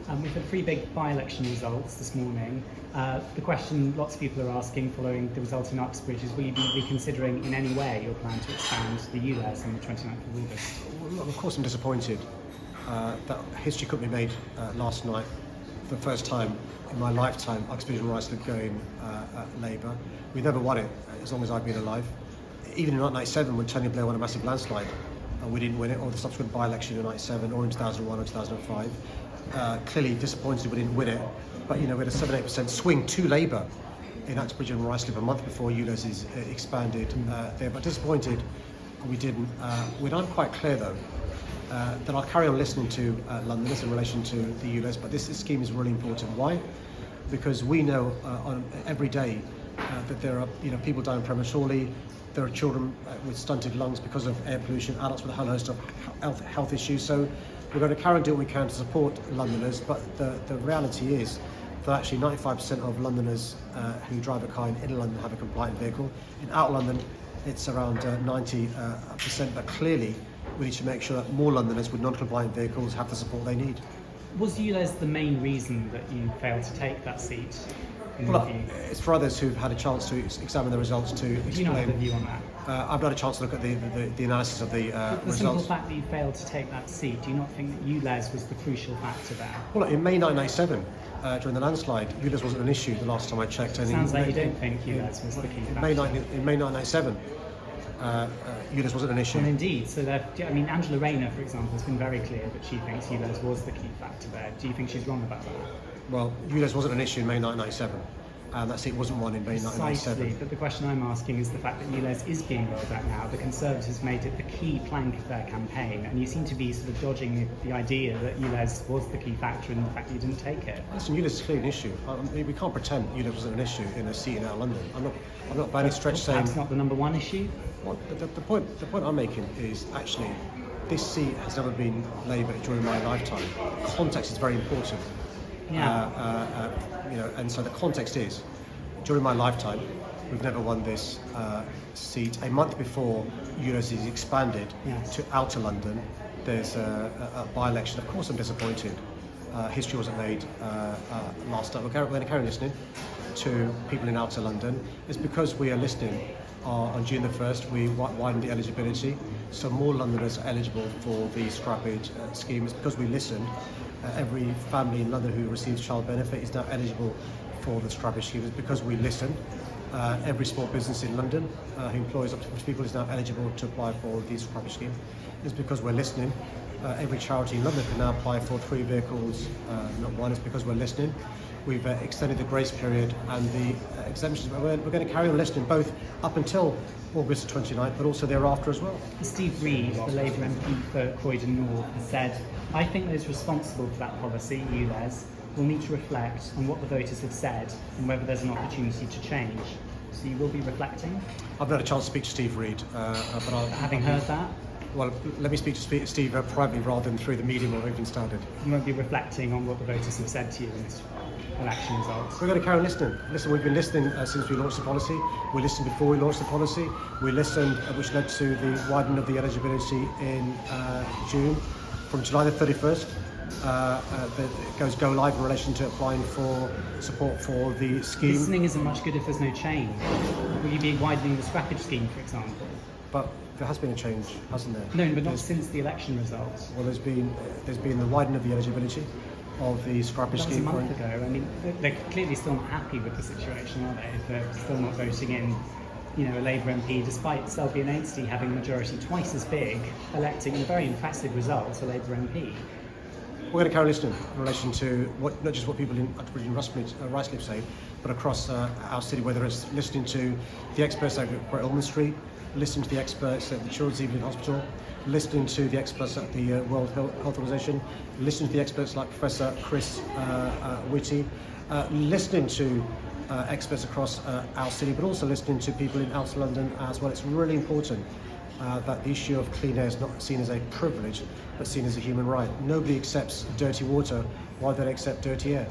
We've had three big by-election results this morning. The question lots of people are asking following the result in Uxbridge is, will you be reconsidering in any way your plan to expand the ULEZ on the 29th of August? Well, of course I'm disappointed that history couldn't be made last night. For the first time in my lifetime, Uxbridge and Ruislip going Labour. We never won it as long as I've been alive. Even in 1997 when Tony Blair won a massive landslide, we didn't win it, or the subsequent by-election in 1997 or in 2001 or 2005. Clearly disappointed we didn't win it, but we had a 7-8% swing to Labour in Uxbridge and Ruislip a month before ULEZ is expanded there, but disappointed we didn't. I'm quite clear though that I'll carry on listening to Londoners in relation to the ULEZ, but this scheme is really important. Why? Because we know on every day that there are people dying prematurely. There are children with stunted lungs because of air pollution, adults with a whole host of health issues. So we're going to carry on doing what we can to support Londoners, but the reality is that actually 95% of Londoners who drive a car in inner London have a compliant vehicle. In outer London, it's around 90%, but clearly we need to make sure that more Londoners with non-compliant vehicles have the support they need. Was ULEZ the main reason that you failed to take that seat? Well, it's for others who've had a chance to examine the results to explain. Do you not have a view on that? I've not had a chance to look at the analysis of the the results. simple fact that you failed to take that seat, do you not think that ULEZ was the crucial factor there? Well, in May 1997, during the landslide, ULEZ wasn't an issue the last time I checked. Sounds like you don't think ULEZ was the key factor. In May 1997, ULEZ wasn't an issue. Well, indeed. So, Angela Rayner, for example, has been very clear that she thinks ULEZ was the key factor there. Do you think she's wrong about that? Well, ULEZ wasn't an issue in May 1997. And that seat wasn't one in May 1997. Precisely, but the question I'm asking is the fact that ULEZ is being looked at now. The Conservatives made it the key plank of their campaign, and you seem to be sort of dodging the idea that ULEZ was the key factor in the fact that you didn't take it. Listen, ULEZ is clearly an issue. We can't pretend ULEZ wasn't an issue in a seat in outer London. I'm not by any stretch saying... Perhaps not the number one issue? Well, the point I'm making is actually this seat has never been Labour during my lifetime. Context is very important. Yeah. And so the context is, during my lifetime, we've never won this seat. A month before ULEZ is expanded to outer London, there's a by-election. Of course I'm disappointed. History wasn't made last night. We're going to carry on listening to people in outer London. It's because we are listening. On June the 1st, we widened the eligibility, so more Londoners are eligible for the scrappage scheme. It's because we listened. Every family in London who receives child benefit is now eligible for the scrappage scheme. It's because we listened. Every small business in London who employs up to 50 people is now eligible to apply for the scrappage scheme. It's because we're listening. Every charity in London can now apply for 3 vehicles, not one. It's because we're listening. We've extended the grace period and the exemptions. We're going to carry on listening both up until August 29th, but also thereafter as well. Steve Reid, the Labour MP for Croydon North, has said, I think those responsible for that policy, ULEZ, will need to reflect on what the voters have said and whether there's an opportunity to change. So you will be reflecting? I've not had a chance to speak to Steve Reid, but Having heard that? Well, let me speak to Steve privately rather than through the medium or even standard. You won't be reflecting on what the voters have said to you in this election results? We're going to carry on listening. Listen, we've been listening since we launched the policy. We listened before we launched the policy. We listened, which led to the widening of the eligibility in June. From July the 31st, it goes go live in relation to applying for support for the scheme. Listening isn't much good if there's no change. Will you be widening the scrappage scheme, for example? But there has been a change, hasn't there? No, but not since the election results. Well, there's been the widening of the eligibility of the scrappage scheme. That was a month ago. I mean, they're clearly still not happy with the situation, are they? If they're still not voting in, a Labour MP, despite Selby and Ainsley having a majority twice as big, electing a very impressive result, a Labour MP. We're going to carry on listening in relation to not just what people in Uxbridge and Ruislip say, but across our city, whether it's listening to the experts at Great Ormond Street, listening to the experts at the Children's Evening Hospital, listening to the experts at the World Health Organization, listening to the experts like Professor Chris Whitty, listening to experts across our city, but also listening to people in outer London as well. It's really important that the issue of clean air is not seen as a privilege, but seen as a human right. Nobody accepts dirty water, why they accept dirty air?